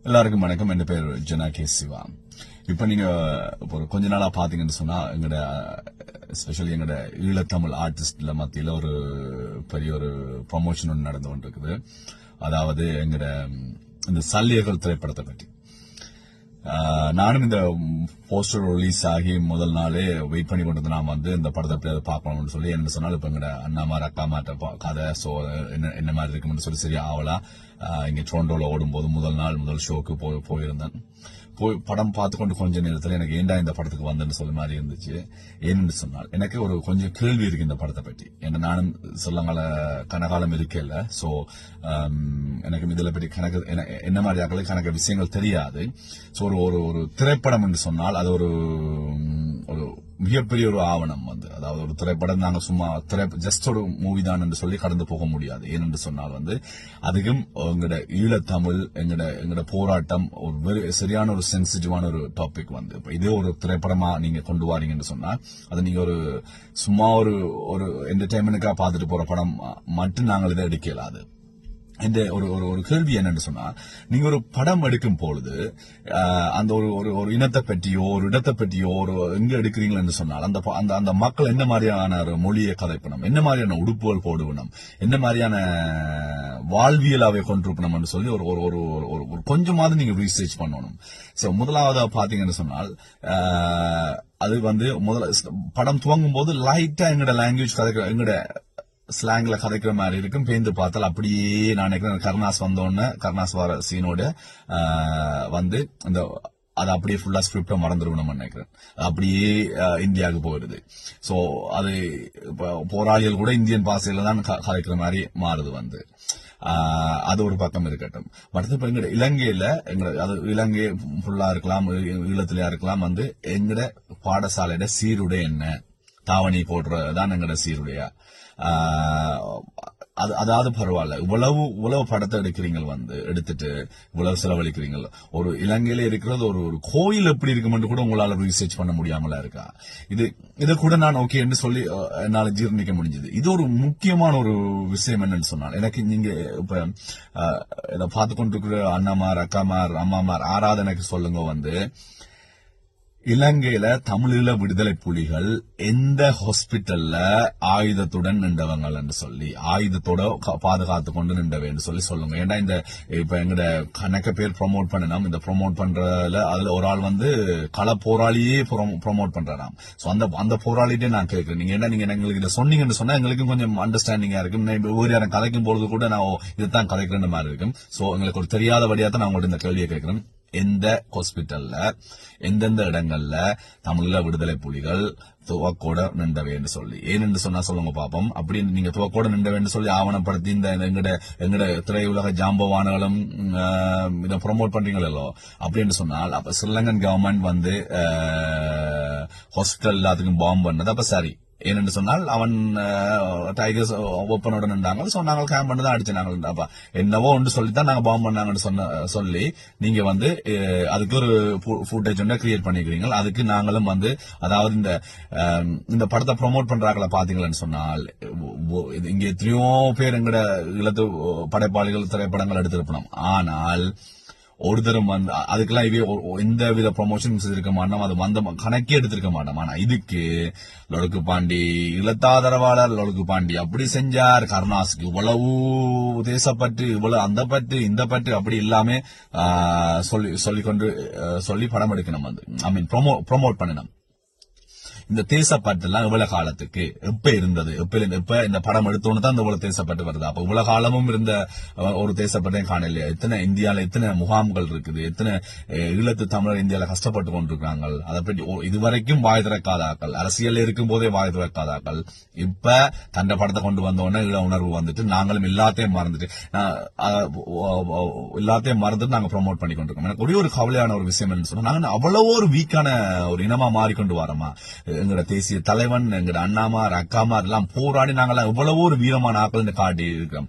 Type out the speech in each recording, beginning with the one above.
எல்லாருக்கும் வணக்கம். என் பேர் ஜனா கே சிவா. இப்ப நீங்க ஒரு கொஞ்ச நாளா பாத்தீங்கன்னு சொன்னா எங்கட ஸ்பெஷலி எங்கட ஈழத்தமிழ் ஆர்டிஸ்ட்ல மத்தியில ஒரு பெரிய ஒரு ப்ரமோஷன் ஒன்று நடந்து கொண்டிருக்குது. அதாவது எங்கட இந்த சல்லியர்கள் திரைப்படத்தை பற்றி. நானும் இந்த போஸ்டர் ரிலீஸ் ஆகி முதல் நாளே வெயிட் பண்ணி கொண்டு நான் இந்த படத்தை எப்படி பார்க்கணும்னு சொல்லி என்ன சொன்னாலும் இப்ப எங்கட அண்ணாமார் அக்காமார்ட்ட கதை சோ என்ன மாதிரி இருக்குன்னு சொல்லி சரியா ஆவலா இங்க டொரண்டோல ஓடும்போது முதல் ஷோக்கு போயிருந்தேன். படம் பார்த்துக்கொண்டு கொஞ்ச நேரத்தில் எனக்கு ஏண்டா இந்த படத்துக்கு வந்தேன்னு சொல்ல மாதிரி இருந்துச்சு. ஏன்னு சொன்னால் எனக்கு ஒரு கொஞ்சம் கேள்வி இருக்கு இந்த படத்தை பற்றி. ஏன்னா நானும் சொல்லங்கள கனகாலம் இருக்கல. சோ எனக்கு இதுல பற்றி கணக்கு என்ன மாதிரி ஆக்களுக்கு கணக்கு விஷயங்கள் தெரியாது. சோ ஒரு திரைப்படம் என்று சொன்னால் அது ஒரு மிகப்பெரிய ஒரு ஆவணம் அதாவது ஒரு திரைப்படம் நாங்க சும்மா ஜஸ்ட் ஒரு மூவி தான் என்று சொல்லி கடந்து போக முடியாது. ஏனென்று சொன்னால் அதுக்கும் எங்கட ஈழத்தமிழ் எங்கட போராட்டம் ஒரு சரியான ஒரு சென்சிட்டிவான ஒரு டாபிக் இப்ப இதே ஒரு திரைப்படமா நீங்க கொண்டு வாரீங்கன்னு சொன்னா அது நீங்க ஒரு சும்மா ஒரு என்டர்டைன்மெண்ட்டுக்கா பார்த்துட்டு போற படம் மட்டும் நாங்கள் இதை எடுக்கலாது. இந்த ஒரு கேள்வி என்னன்னு சொன்னா, நீங்க ஒரு படம் எடுக்கும் பொழுது அந்த ஒரு இனத்தை பற்றியோ ஒரு இடத்தை பற்றியோ ஒரு எங்க எடுக்கிறீங்களன்னு சொன்னால் அந்த மக்கள் என்ன மாதிரியான ஒரு மொழியை கதைப்பணும், என்ன மாதிரியான உடுப்புகள் போடுவணும், என்ன மாதிரியான வாழ்வியலாவே கொண்டிருக்கணும்னு சொல்லி ஒரு கொஞ்சமாவது நீங்க ரீசர்ச் பண்ணணும். சோ முதலாவது பாத்தீங்கன்னு சொன்னால் அது முதல்ல படம் துவங்கும் போது லைட்டா எங்கட லாங்குவேஜ் கதைக்கிற எங்கட ஸ்லாங்ல கதைக்கிற மாதிரி இருக்கும். பேந்து பார்த்தால் அப்படியே நான் நினைக்கிறேன் கருணாஸ் வந்தோன்னு கருணாஸ் வர சீனோட அந்த அது அப்படியே ஃபுல்லா ஸ்கிரிப்ட மறந்துருக்கணும் நினைக்கிறேன். அப்படியே இந்தியாவுக்கு போயிடுது. சோ அது போராளிகள் கூட இந்தியன் பாசையில தான் கதைக்கிற மாதிரி மாறுது. அது ஒரு பக்கம் இருக்கட்டும். அடுத்து எங்கட இலங்கையில அது இலங்கை ஃபுல்லா இருக்கலாம், ஈழத்திலயா இருக்கலாம். எங்கட பாடசாலையோட சீருடை என்ன, தாவணி போடுறதுதான் எங்கட சீருடையா. அதாவது பரவாயில்ல, இவ்வளவு படத்தை எடுக்கிறீங்க, எடுத்துட்டு இவ்வளவு செலவழிக்கிறீங்க. ஒரு இலங்கையில இருக்கிறது ஒரு கோயில் எப்படி இருக்குமென்று கூட உங்களால ரிசர்ச் பண்ண முடியாமலா இருக்கா? இதை கூட நான் ஓகே என்று சொல்லி என்னால ஜீர்ணிக்க முடிஞ்சது. இது ஒரு முக்கியமான ஒரு விஷயம் என்னன்னு சொன்னால், எனக்கு நீங்க இப்ப இதை பார்த்து கொண்டிருக்கிற அண்ணாமார் அக்காமார் அம்மாமார் ஆறாவது எனக்கு சொல்லுங்க, இலங்கையில தமிழீழ விடுதலை புலிகள் எந்த ஹாஸ்பிட்டல்ல ஆயுதத்துடன் நின்றவங்க என்று சொல்லி ஆயுதத்தோட பாதுகாத்து கொண்டு நின்றவேன்னு சொல்லி சொல்லுங்க. ஏன்னா இந்த இப்ப எங்கட கணக்க பேர் ப்ரொமோட் பண்ணணும். இந்த ப்ரொமோட் பண்றதுல அதுல ஒரு ஆள் கள போராளியே ப்ரொமோட் பண்றாராம். சோ அந்த போராளிட்டே நான் கேட்கிறேன், நீங்க என்ன நீங்க எங்களுக்கு இதை சொன்னீங்கன்னு சொன்னா எங்களுக்கும் கொஞ்சம் அண்டர்ஸ்டாண்டிங்கா இருக்கும். ஒவ்வொரு யாரும் கதைக்கும் பொழுது கூட நான் இதைத்தான் கதைக்கிறேன் மாதிரி இருக்கும். சோ எங்களுக்கு ஒரு தெரியாதபடியா தான் நான் உங்கள்ட்ட இந்த கேள்வியை கேட்கிறேன். எந்த ஹாஸ்பிட்டல்ல எந்தெந்த இடங்கள்ல தமிழீழ விடுதலை புலிகள் துவக்கோட நின்றவேன்னு சொல்லி ஏனென்று சொன்னா சொல்லுங்க பாப்போம். அப்படி நீங்க துவக்கோட நின்றவேன்னு சொல்லி ஆவணப்படுத்தி இந்த எங்கட திரையுலக ஜாம்பவான்களும் இதை ப்ரொமோட் பண்றீங்களோ அப்படின்னு சொன்னால் அப்ப ஸ்ரீலங்கன் கவர்மெண்ட் ஹாஸ்பிட்டல் எல்லாத்துக்கும் பாம்பு பண்ணது அப்ப சரி. ஏனென்று சொன்னால் அவன் டைகர்ஸ் ஓப்பனோட நின்றாங்க. சோ நாங்கள் கேம்ப் பண்ணதான் அடிச்சாங்க. அப்ப என்னவோ ஒன்று சொல்லித்தான் நாங்க பாம்பு பண்ணாங்கன்னு சொல்லி நீங்க அதுக்கு ஒரு ஃபுட்டேஜ் ஒன்றை கிரியேட் பண்ணிக்கிறீங்க. அதுக்கு நாங்களும் அதாவது இந்த படத்தை ப்ரொமோட் பண்றாங்களா பாத்தீங்கன்னு சொன்னால் இங்க எத்தனையோ பேர் எங்கட இளத்து படைப்பாளிகள் திரைப்படங்கள் எடுத்திருப்போம். ஆனால் ஒரு தரம் அதுக்கெல்லாம் எந்த வித ப்ரொமோஷன் செஞ்சிருக்க மாட்டோம், அது கணக்கே எடுத்திருக்க மாட்டோம். ஆனா இதுக்கு லொடுக்கு பாண்டி இளத்தாதரவாளர் லொடுக்கு பாண்டி அப்படி செஞ்சார், கருணாஸுக்கு இவ்வளவு தேசப்பட்டு இவ்வளவு அந்த பட்டு இந்த பட்டு அப்படி இல்லாம சொல்லி படம் எடுக்கணும். ஐ மீன் ப்ரொமோட் பண்ணணும். இந்த தேசப்பட்டு எல்லாம் இவ்வளவு காலத்துக்கு எப்ப இருந்தது, எப்ப இந்த படம் எடுத்தோன்னு தான் இந்த இவ்வளவு தேசப்பட்டு வருது. அப்ப இவ்வளவு காலமும் இருந்த ஒரு தேசப்பட்டையும் காணலையா? எத்தனை இந்தியால எத்தனை முகாம்கள் இருக்குது, எத்தனை ஈழத்து தமிழர் இந்தியால கஷ்டப்பட்டு கொண்டிருக்கிறாங்க. அதை பற்றி இதுவரைக்கும் வாய் திறக்காதாக்கள், அரசியல் இருக்கும் போதே வாய் திறக்காதாக்கள் இப்ப தண்ட படத்தை கொண்டு வந்தோடனே ஈழ உணர்வு நாங்களும் எல்லாத்தையும் மறந்துட்டு நாங்க ப்ரொமோட் பண்ணி கொண்டிருக்கோம். எனக்கு ஒரே ஒரு கவலையான ஒரு விஷயம் என்ன சொன்னா, நாங்க அவ்வளவோ ஒரு வீக்கான ஒரு இனமா மாறிக்கொண்டு வரோமா? எங்கட தேசிய தலைவன் எங்கட அண்ணாமார் அக்காமார் எல்லாம் போராடி நாங்கெல்லாம் எவ்வளவோ ஒரு வீரமான ஆக்கள் காட்டி இருக்கிறோம்.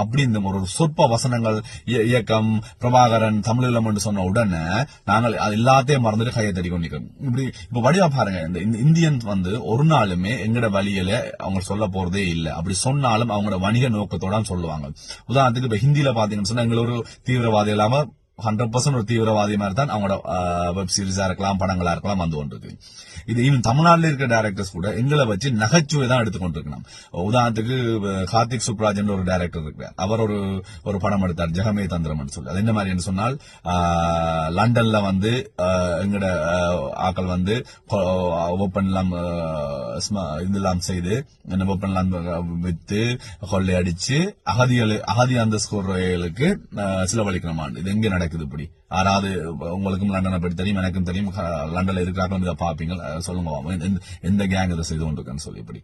அப்படி இந்த ஒரு சொற்ப வசனங்கள் இயக்கம் பிரபாகரன் தமிழீழம் என்று சொன்ன உடனே நாங்கள் எல்லாத்தையும் மறந்துட்டு கையை தடி கொண்டிருக்கிறோம். இப்ப வடிவா பாருங்க, இந்த இந்தியன் ஒரு நாளுமே எங்கட வழியில அவங்க சொல்ல போறதே இல்லை. அப்படி சொன்னாலும் அவங்களோட வணிக நோக்கத்தோட சொல்லுவாங்க. உதாரணத்துக்கு இப்ப ஹிந்தியில பாத்தீங்கன்னு சொன்னா எங்களை ஒரு தீவிரவாதி இல்லாம 100% ஒரு தீவிரவாதி மாதிரி தான் அவங்களோட வெப் சீரிஸா இருக்கலாம், படங்களா இருக்கலாம் வந்து கொண்டிருக்கு. இது இன்னும் தமிழ்நாட்டில் இருக்கிற டைரக்டர்ஸ் கூட எங்களை வச்சு நகைச்சுவை தான் எடுத்துக்கொண்டிருக்கணும். உதாரணத்துக்கு கார்த்திக் சுப்ராஜ் ஒரு டைரக்டர் இருக்கிறார். அவர் ஒரு படம் எடுத்தார், ஜெகமே தந்திரம் சொல்லி. அது என்ன மாதிரி என்று சொன்னால், லண்டன்ல வந்து எங்கட ஆக்கள் வந்து ஓப்பன் எல்லாம் இதெல்லாம் செய்து ஓப்பன் எல்லாம் வித்து கொள்ளையடிச்சு அகதி அந்த ஸ்கோர்களுக்கு செலவழிக்கணுமா? இது எங்க நடக்குது இப்படி? யாராவது உங்களுக்கும் லண்டனை பற்றி தெரியும், எனக்கும் தெரியும், லண்டன்ல இருக்கிறாங்க, இதை பாப்பீங்க, சொல்லுங்க எந்த கேங் இதை செய்து கொண்டிருக்கேன்னு சொல்லி. இப்படி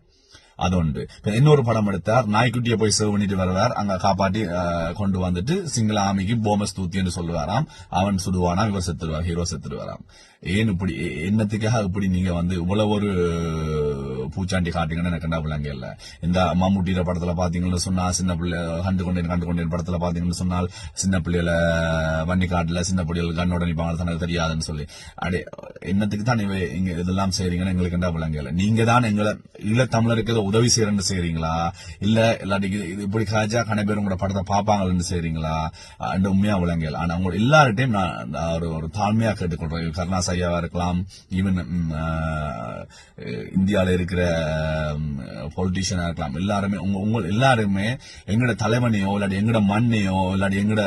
அது உண்டு. இன்னொரு படம் எடுத்தார், நாய்க்குட்டியை போய் சேவ் பண்ணிட்டு வருவார், அங்க காப்பாட்டி கொண்டு வந்துட்டு சிங்கள ஆமிக்கு போமஸ் தூத்தி என்று சொல்லுவாராம். அவன் சுடுவானா, இவர் செத்துருவார், ஹீரோ செத்துருவாராம். ஏன் இப்படி என்னத்துக்காக இப்படி நீங்க வந்து இவ்வளவு ஒரு பூச்சாண்டி காட்டுங்கன்னு எனக்கு கண்டாபிள்ளாங்க இல்ல. இந்த மம்முட்டியில படத்துல பாத்தீங்கன்னு சொன்னா சின்ன பிள்ளை கண்டு கொண்டேன் படத்துல பாத்தீங்கன்னு சொன்னால் சின்ன பிள்ளைகளை வண்டி காட்டுல சின்ன பிள்ளைகள் கண்ணோட நிப்பாங்க, தனக்கு தெரியாதுன்னு சொல்லி. அடே என்னத்துக்கு தான் இங்க இதெல்லாம் செய்றீங்கன்னு எங்களுக்கு கண்டாபிள்ளாங்க இல்ல. நீங்க தான் எங்களை ஈழத்தமிழருக்கு உதவி செய்யறன்னு செய்றீங்களா, இல்ல இல்லாட்டி இப்படி காஜா கண பேர் உங்களோட படத்தை பாப்பாங்கன்னு செய்றீங்களா? உண்மையா விளங்கல. ஆனா அவங்க எல்லார்ட்டையும் நான் ஒரு தாழ்மையா கேட்டுக்கொள்றேன். கருணாஸ் ஐயாவா இருக்கலாம், ஈவன் இந்தியாவில இருக்கிற பொலிட்டீஷியனா இருக்கலாம், எல்லாருமே உங்க எல்லாருமே எங்கட தலைவனையோ இல்லாட்டி எங்கட மண்ணையோ இல்லாட்டி எங்கட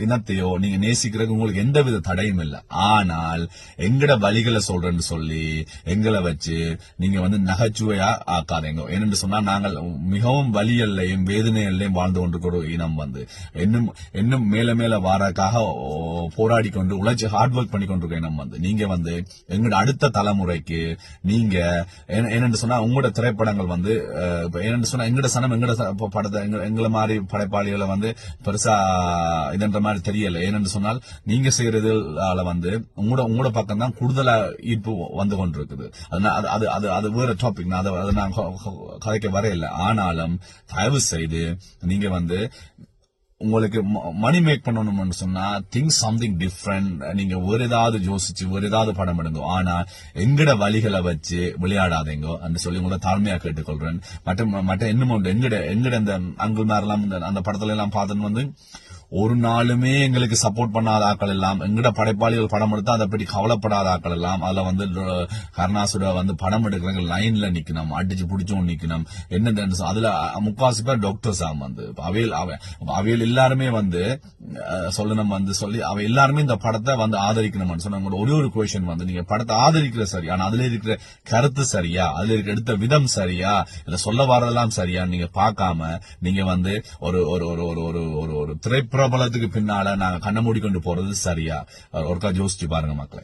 இனத்தையோ நீங்க நேசிக்கிறதுக்கு உங்களுக்கு எந்தவித தடையும் இல்லை. ஆனால் எங்கட வழிகளை சொல்றேன்னு சொல்லி எங்களை வச்சு நீங்க வந்து நகைச்சுவையா ஆக்காதீங்க. ஏனென்று சொன்னா நாங்கள் மிகவும் வலியல்லையும் வேதனையிலையும் வாழ்ந்து கொண்டிருக்கிற இனம் வந்து இன்னும் மேல மேல வாரக்காக போராடி கொண்டு உழைச்சி ஹார்ட் ஒர்க் பண்ணி கொண்டிருக்க இனம் வந்து நீங்க வந்து எங்களோட அடுத்த தலைமுறைக்கு நீங்க என்னென்று சொன்னா உங்களோட திரைப்படங்கள் வந்து என்னென்று சொன்னா எங்கட சனம் எங்கட படத்தை எங்களை மாதிரி படைப்பாளிகளை வந்து பெருசா இதன்ற மாதிரி தெரியல. ஏனென்று சொன்னால் நீங்க செய்யறதுல வந்து உங்களோட பக்கம் தான் கூடுதலா ஈர்ப்பு வந்து கொண்டிருக்குது. அது வேற டாபிக், அதை நான் கதைக்க வரையில. ஆனாலும் தயவு செய்து நீங்க வந்து உங்களுக்கு மணி மேக் பண்ணணும்னு சொன்னா திங்க் சம்திங் டிஃப்ரெண்ட். நீங்க ஒரு ஏதாவது யோசிச்சு ஒரு ஏதாவது படம் எடுங்க, ஆனா எங்கட வழிகளை வச்சு விளையாடாதீங்க என்று சொல்லி உங்களை தாழ்மையா கேட்டுக்கொள்றேன். மற்ற இன்னும் உண்டு, எங்கட இந்த அங்குள் மேரெல்லாம் அந்த படத்துல எல்லாம் பார்த்தோன்னு வந்து ஒரு நாளுமே எங்களுக்கு சப்போர்ட் பண்ணாத ஆக்கள் எல்லாம், எங்கட படைப்பாளிகள் படம் எடுத்தா அதை பற்றி கவலைப்படாத ஆக்கள் எல்லாம், அதுல வந்து கருணாசுட வந்து படம் எடுக்கிறாங்க, லைன்ல நிக்கணும், அடிச்சு பிடிச்சோம் நிக்கணும். என்ன அதுல முக்காசி பேர் டாக்டர்ஸ் ஆகும் வந்து அவையில் எல்லாருமே வந்து சொல்லணும் வந்து சொல்லி அவ எல்லாருமே இந்த படத்தை வந்து ஆதரிக்கணும்னு சொன்னாங்க. ஒரே ஒரு கொஸ்டின் வந்து நீங்க படத்தை ஆதரிக்கிற சரி, ஆனா அதுல இருக்கிற கருத்து சரியா, அதுல இருக்கிற எடுத்த விதம் சரியா, இதை சொல்ல வரதெல்லாம் சரியா நீங்க பார்க்காம நீங்க வந்து ஒரு திரைப்பட பிரபலத்துக்கு பின்னால நாங்க கண்ண மூடி கொண்டு போறது சரியா? ஒருக்கா யோசிச்சு பாருங்க மக்களே.